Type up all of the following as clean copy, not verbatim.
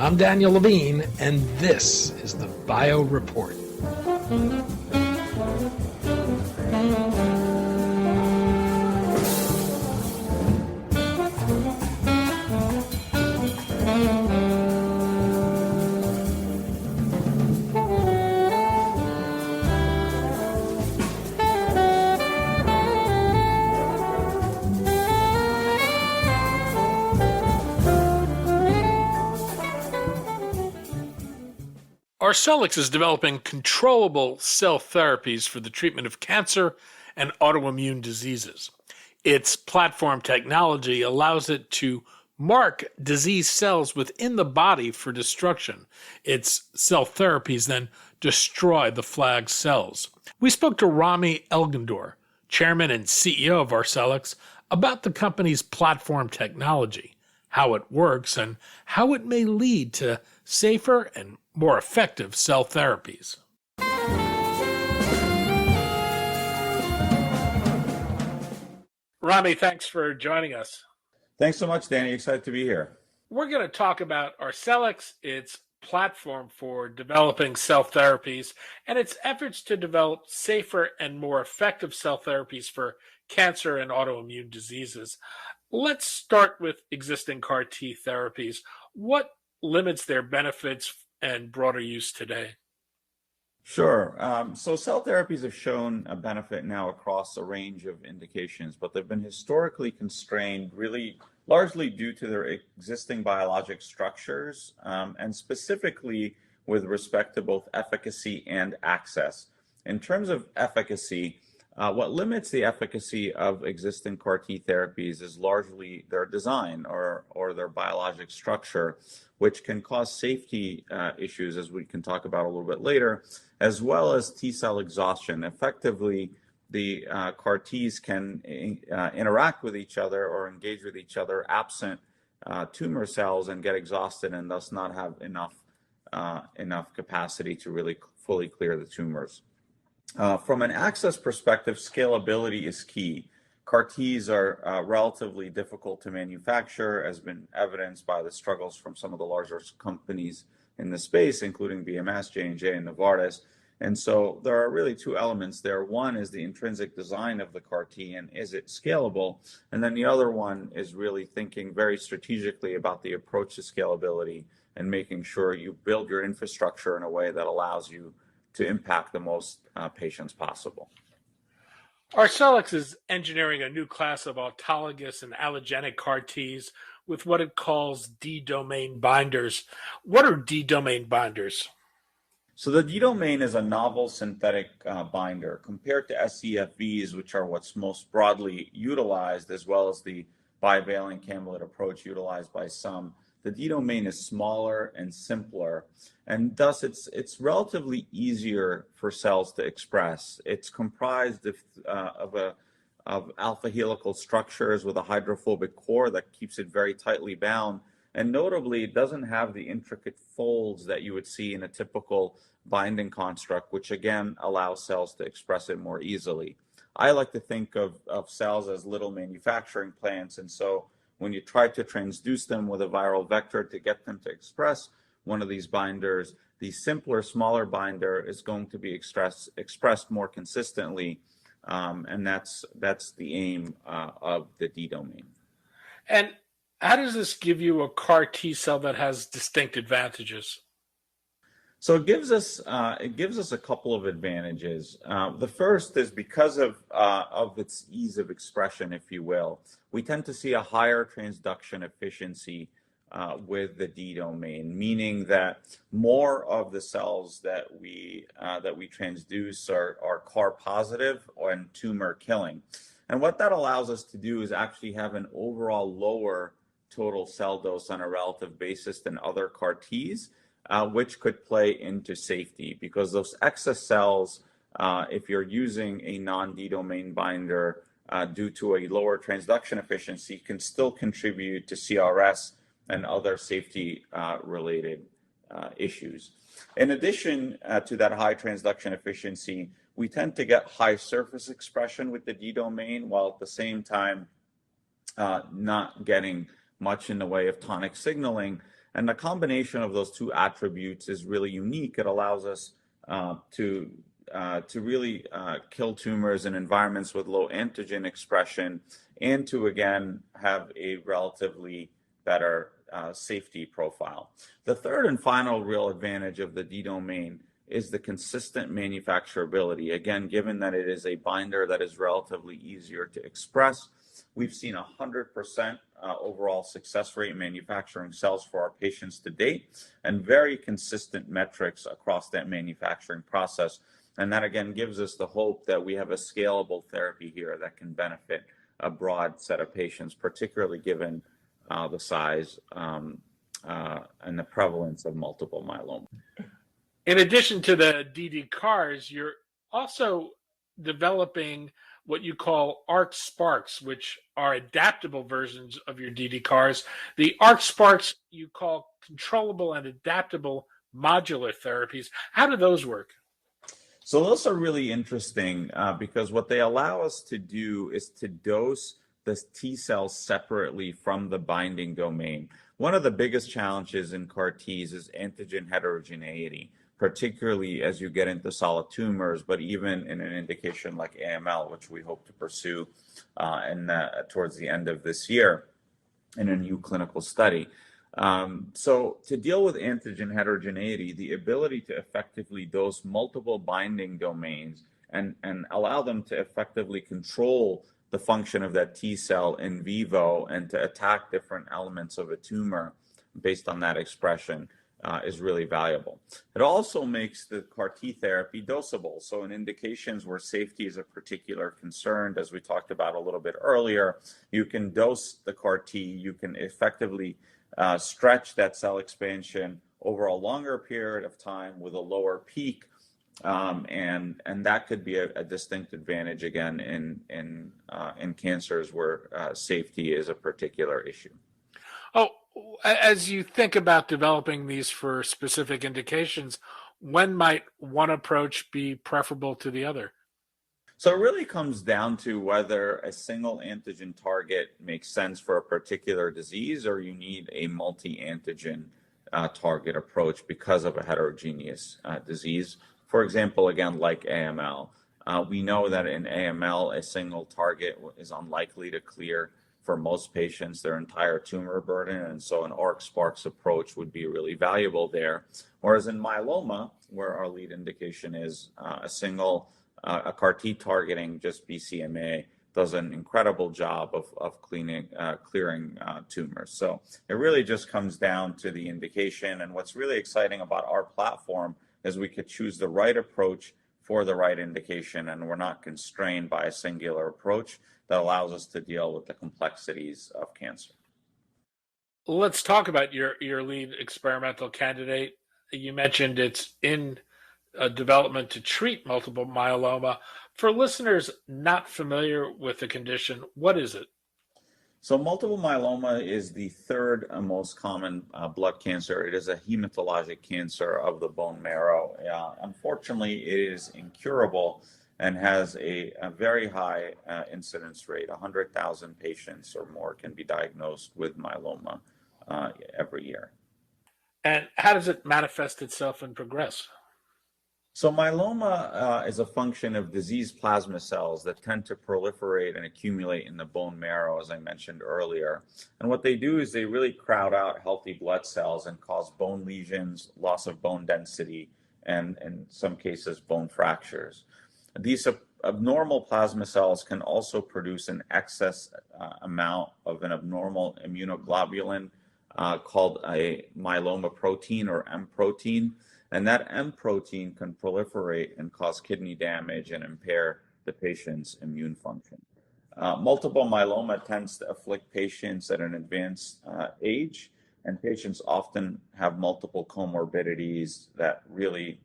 I'm Daniel Levine, and this is the Bio Report. Arcellx is developing controllable cell therapies for the treatment of cancer and autoimmune diseases. Its platform technology allows it to mark disease cells within the body for destruction. Its cell therapies then destroy the flagged cells. We spoke to Rami Elghandor, chairman and CEO of Arcellx, about the company's platform technology, how it works, and how it may lead to safer and more effective cell therapies. Rami, thanks for joining us. Thanks so much, Danny. Excited to be here. We're going to talk about Arcellx, its platform for developing cell therapies, and its efforts to develop safer and more effective cell therapies for cancer and autoimmune diseases. Let's start with existing CAR T therapies. What limits their benefits and broader use today? Sure. So cell therapies have shown a benefit now across a range of indications, but they've been historically constrained really largely due to their existing biologic structures, and specifically with respect to both efficacy and access. In terms of efficacy, what limits the efficacy of existing CAR T therapies is largely their design or their biologic structure, which can cause safety issues, as we can talk about a little bit later, as well as T cell exhaustion. Effectively, the CAR Ts can interact with each other or engage with each other absent tumor cells and get exhausted and thus not have enough capacity to really fully clear the tumors. From an access perspective, scalability is key. CAR Ts are relatively difficult to manufacture, as been evidenced by the struggles from some of the larger companies in the space, including BMS, J&J, and Novartis. And so there are really two elements there. One is the intrinsic design of the CAR T, and is it scalable? And then the other one is really thinking very strategically about the approach to scalability and making sure you build your infrastructure in a way that allows you to impact the most patients possible. Arcellx is engineering a new class of autologous and allogeneic CAR Ts with what it calls D-domain binders. What are D-domain binders? So the D-domain is a novel synthetic binder compared to scFvs, which are what's most broadly utilized, as well as the bivalent camelid approach utilized by some. The D-domain is smaller and simpler, and thus it's relatively easier for cells to express. It's comprised of alpha helical structures with a hydrophobic core that keeps it very tightly bound, and notably, it doesn't have the intricate folds that you would see in a typical binding construct, which again allows cells to express it more easily. I like to think of cells as little manufacturing plants, and so when you try to transduce them with a viral vector to get them to express one of these binders, the simpler, smaller binder is going to be expressed more consistently, and that's the aim of the D-domain. And how does this give you a CAR T cell that has distinct advantages? So it gives us a couple of advantages. The first is because of its ease of expression, if you will. We tend to see a higher transduction efficiency with the D-domain, meaning that more of the cells that we transduce are CAR positive and tumor killing. And what that allows us to do is actually have an overall lower total cell dose on a relative basis than other CAR Ts, which could play into safety, because those excess cells, if you're using a non-D-domain binder due to a lower transduction efficiency, can still contribute to CRS and other safety related issues. In addition to that high transduction efficiency, we tend to get high surface expression with the D-domain, while at the same time not getting much in the way of tonic signaling. And the combination of those two attributes is really unique. It allows us to really kill tumors in environments with low antigen expression and to, again, have a relatively better safety profile. The third and final real advantage of the D-domain is the consistent manufacturability. Again, given that it is a binder that is relatively easier to express, we've seen 100% overall success rate in manufacturing cells for our patients to date, and very consistent metrics across that manufacturing process. And that, again, gives us the hope that we have a scalable therapy here that can benefit a broad set of patients, particularly given the size and the prevalence of multiple myeloma. In addition to the DD CARs, you're also developing what you call ARC Sparks, which are adaptable versions of your DD CARs. The ARC Sparks you call controllable and adaptable modular therapies. How do those work? So those are really interesting because what they allow us to do is to dose the T cells separately from the binding domain. One of the biggest challenges in CAR Ts is antigen heterogeneity, particularly as you get into solid tumors, but even in an indication like AML, which we hope to pursue towards the end of this year in a new clinical study. So to deal with antigen heterogeneity, the ability to effectively dose multiple binding domains and allow them to effectively control the function of that T cell in vivo and to attack different elements of a tumor based on that expression is really valuable. It also makes the CAR T therapy dosable. So in indications where safety is a particular concern, as we talked about a little bit earlier, you can dose the CAR T, you can effectively stretch that cell expansion over a longer period of time with a lower peak, and that could be a distinct advantage again in cancers where safety is a particular issue. Oh, as you think about developing these for specific indications, when might one approach be preferable to the other? So it really comes down to whether a single antigen target makes sense for a particular disease or you need a multi-antigen target approach because of a heterogeneous disease. For example, again, like AML, we know that in AML, a single target is unlikely to clear for most patients their entire tumor burden, and so an ARC Sparks approach would be really valuable there. Whereas in myeloma, where our lead indication is a CAR T targeting just BCMA does an incredible job of clearing tumors. So it really just comes down to the indication. And what's really exciting about our platform is we could choose the right approach for the right indication, and we're not constrained by a singular approach that allows us to deal with the complexities of cancer. Let's talk about your lead experimental candidate. You mentioned it's in development to treat multiple myeloma. For listeners not familiar with the condition, what is it? So multiple myeloma is the third most common blood cancer. It is a hematologic cancer of the bone marrow. Unfortunately, it is incurable and has a very high incidence rate. 100,000 patients or more can be diagnosed with myeloma every year. And how does it manifest itself and progress? So myeloma is a function of diseased plasma cells that tend to proliferate and accumulate in the bone marrow, as I mentioned earlier. And what they do is they really crowd out healthy blood cells and cause bone lesions, loss of bone density, and in some cases, bone fractures. These abnormal plasma cells can also produce an excess amount of an abnormal immunoglobulin called a myeloma protein or M protein. And that M protein can proliferate and cause kidney damage and impair the patient's immune function. Multiple myeloma tends to afflict patients at an advanced age, and patients often have multiple comorbidities that really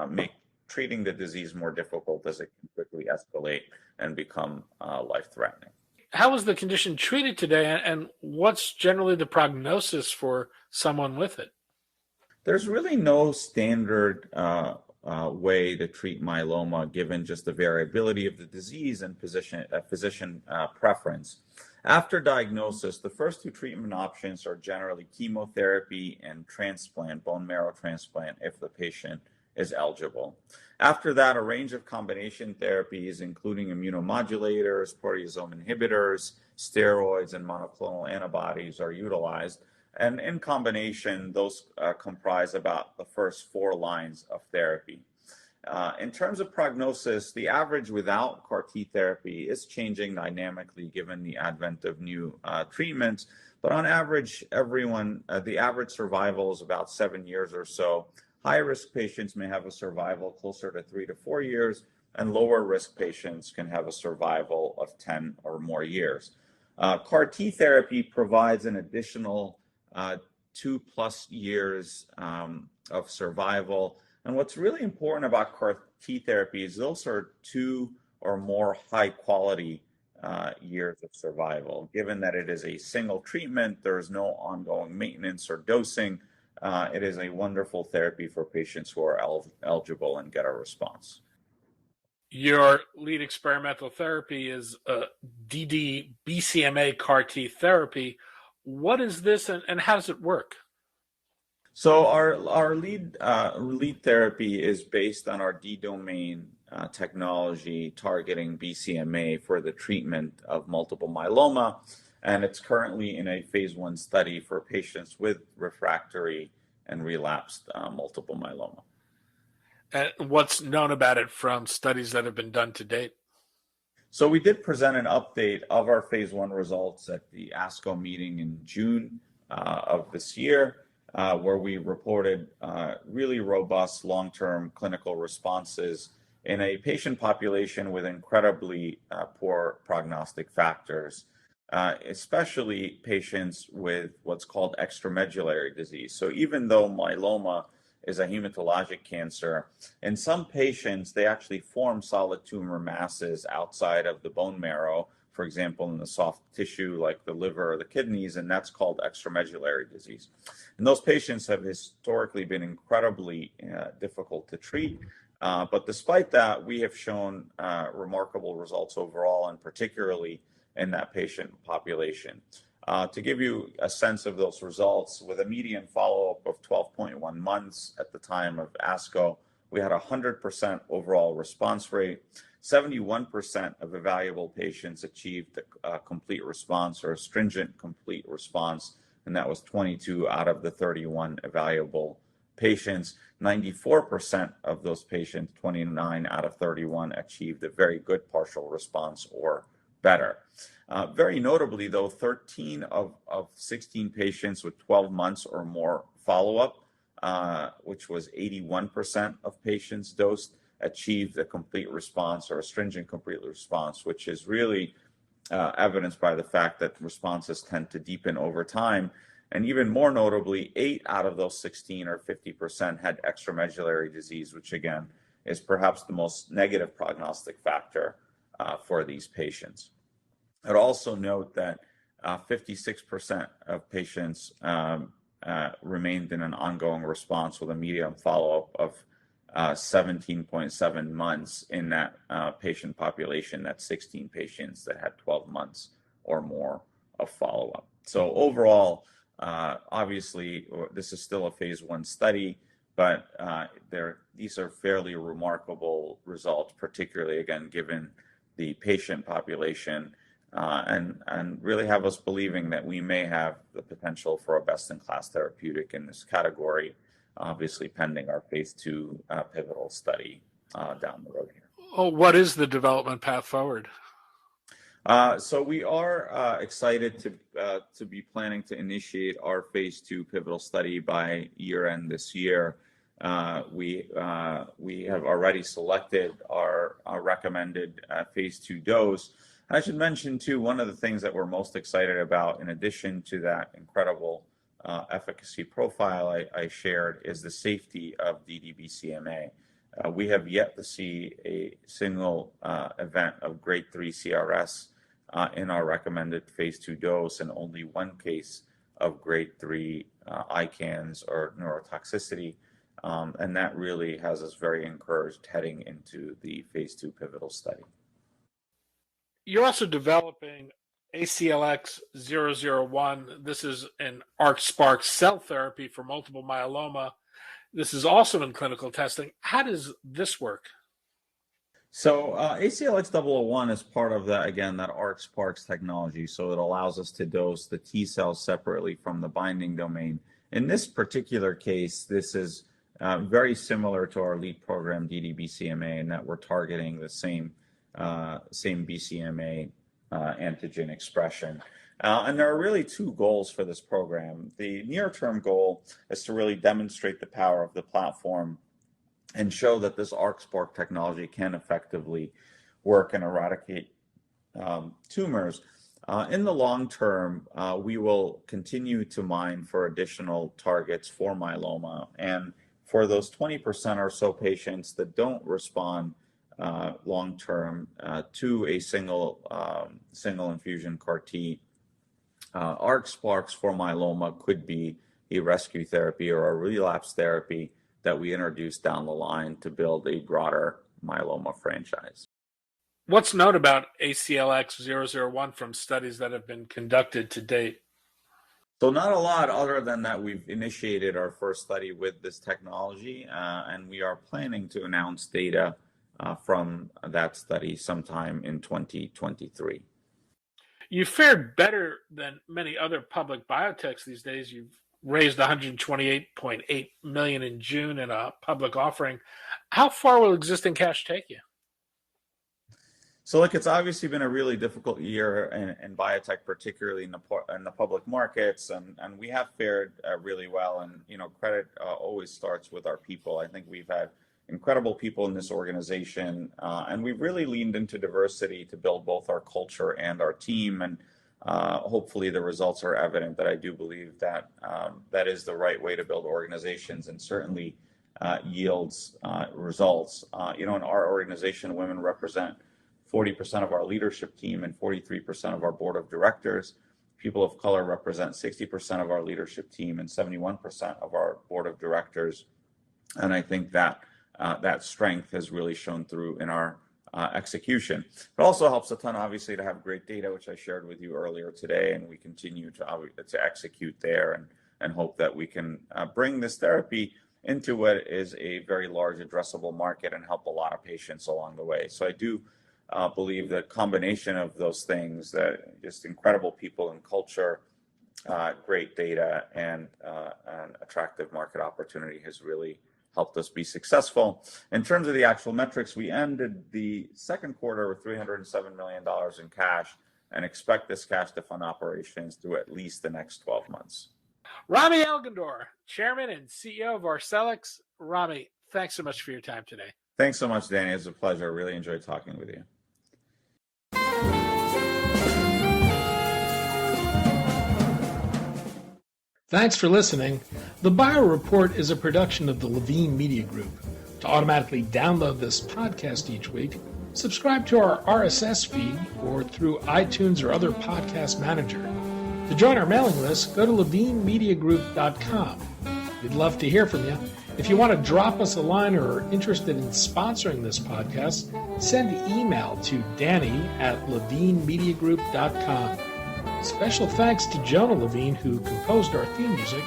make treating the disease more difficult as it can quickly escalate and become life-threatening. How is the condition treated today, and what's generally the prognosis for someone with it? There's really no standard way to treat myeloma given just the variability of the disease and physician preference. After diagnosis, the first two treatment options are generally chemotherapy and transplant, bone marrow transplant, if the patient is eligible. After that, a range of combination therapies, including immunomodulators, proteasome inhibitors, steroids, and monoclonal antibodies, are utilized. And in combination, those comprise about the first 4 lines of therapy. In terms of prognosis, the average without CAR T therapy is changing dynamically given the advent of new treatments. But on average, the average survival is about 7 years or so. High-risk patients may have a survival closer to 3 to 4 years, and lower-risk patients can have a survival of 10 or more years. CAR T therapy provides an additional 2+ years of survival. And what's really important about CAR T therapy is those are 2 or more high-quality years of survival. Given that it is a single treatment, there is no ongoing maintenance or dosing. It is a wonderful therapy for patients who are eligible and get a response. Your lead experimental therapy is DD-BCMA CAR T therapy. What is this and how does it work? So our lead therapy is based on our D-domain technology targeting BCMA for the treatment of multiple myeloma, and it's currently in a phase 1 study for patients with refractory and relapsed multiple myeloma. And what's known about it from studies that have been done to date? So we did present an update of our phase 1 results at the ASCO meeting in June of this year. Where we reported really robust long-term clinical responses in a patient population with incredibly poor prognostic factors, especially patients with what's called extramedullary disease. So even though myeloma is a hematologic cancer, in some patients, they actually form solid tumor masses outside of the bone marrow, for example, in the soft tissue like the liver or the kidneys, and that's called extramedullary disease. And those patients have historically been incredibly difficult to treat. But despite that, we have shown remarkable results overall, and particularly in that patient population. To give you a sense of those results, with a median follow-up of 12.1 months at the time of ASCO, we had a 100% overall response rate. 71% of evaluable patients achieved a complete response or a stringent complete response, and that was 22 out of the 31 evaluable patients. 94% of those patients, 29 out of 31, achieved a very good partial response or better. Very notably, though, 13 of 16 patients with 12 months or more follow-up, which was 81% of patients dosed, achieved a complete response or a stringent complete response, which is really evidenced by the fact that responses tend to deepen over time. And even more notably, 8 out of those 16 or 50% had extramedullary disease, which again is perhaps the most negative prognostic factor for these patients. I'd also note that 56% of patients remained in an ongoing response with a median follow-up of 17.7 months in that patient population. That's 16 patients that had 12 months or more of follow-up. So overall, obviously, this is still a phase 1 study, but these are fairly remarkable results, particularly, again, given the patient population, and really have us believing that we may have the potential for a best-in-class therapeutic in this category, obviously pending our phase 2 pivotal study down the road here. Oh, what is the development path forward? So we are excited to be planning to initiate our phase 2 pivotal study by year-end this year. We have already selected our recommended phase 2 dose. And I should mention, too, one of the things that we're most excited about, in addition to that incredible efficacy profile I shared, is the safety of DD-BCMA. We have yet to see a single event of grade 3 CRS in our recommended phase 2 dose, and only one case of grade 3 ICANS or neurotoxicity. And that really has us very encouraged heading into the phase 2 pivotal study. You're also developing ACLX-001. This is an ARC-SparX cell therapy for multiple myeloma. This is also in clinical testing. How does this work? So ACLX-001 is part of that, again, that ARC-SparX technology. So it allows us to dose the T cells separately from the binding domain. In this particular case, this is very similar to our lead program, ddBCMA, in that we're targeting the same BCMA antigen expression. And there are really two goals for this program. The near-term goal is to really demonstrate the power of the platform and show that this ARC-SparX technology can effectively work and eradicate tumors. In the long term, we will continue to mine for additional targets for myeloma. And for those 20% or so patients that don't respond long term to a single infusion CAR T, ARC-SparX for myeloma could be a rescue therapy or a relapse therapy that we introduce down the line to build a broader myeloma franchise. What's known about ACLX-001 from studies that have been conducted to date? So not a lot other than that we've initiated our first study with this technology, and we are planning to announce data from that study sometime in 2023. You fared better than many other public biotechs these days. You've raised $128.8 million in June in a public offering. How far will existing cash take you? So look, it's obviously been a really difficult year in biotech, particularly in the public markets, and we have fared really well. And credit always starts with our people. I think we've had incredible people in this organization, and we've really leaned into diversity to build both our culture and our team. And hopefully, the results are evident that I do believe that that is the right way to build organizations, and certainly yields results. In our organization, women represent 40% of our leadership team and 43% of our board of directors. People of color represent 60% of our leadership team and 71% of our board of directors. And I think that that strength has really shown through in our execution. It also helps a ton, obviously, to have great data, which I shared with you earlier today, and we continue to execute there and hope that we can bring this therapy into what is a very large addressable market and help a lot of patients along the way. So I do believe the combination of those things, that just incredible people and culture, great data, and an attractive market opportunity has really helped us be successful. In terms of the actual metrics, we ended the second quarter with $307 million in cash and expect this cash to fund operations through at least the next 12 months. Rami Elghandour, Chairman and CEO of Arcellx. Rami, thanks so much for your time today. Thanks so much, Danny. It's a pleasure. I really enjoyed talking with you. Thanks for listening. The Bio Report is a production of the Levine Media Group. To automatically download this podcast each week, subscribe to our RSS feed or through iTunes or other podcast manager. To join our mailing list, go to levinemediagroup.com. We'd love to hear from you. If you want to drop us a line or are interested in sponsoring this podcast, send an email to danny@levinemediagroup.com. Special thanks to Jonah Levine, who composed our theme music,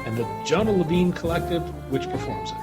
and the Jonah Levine Collective, which performs it.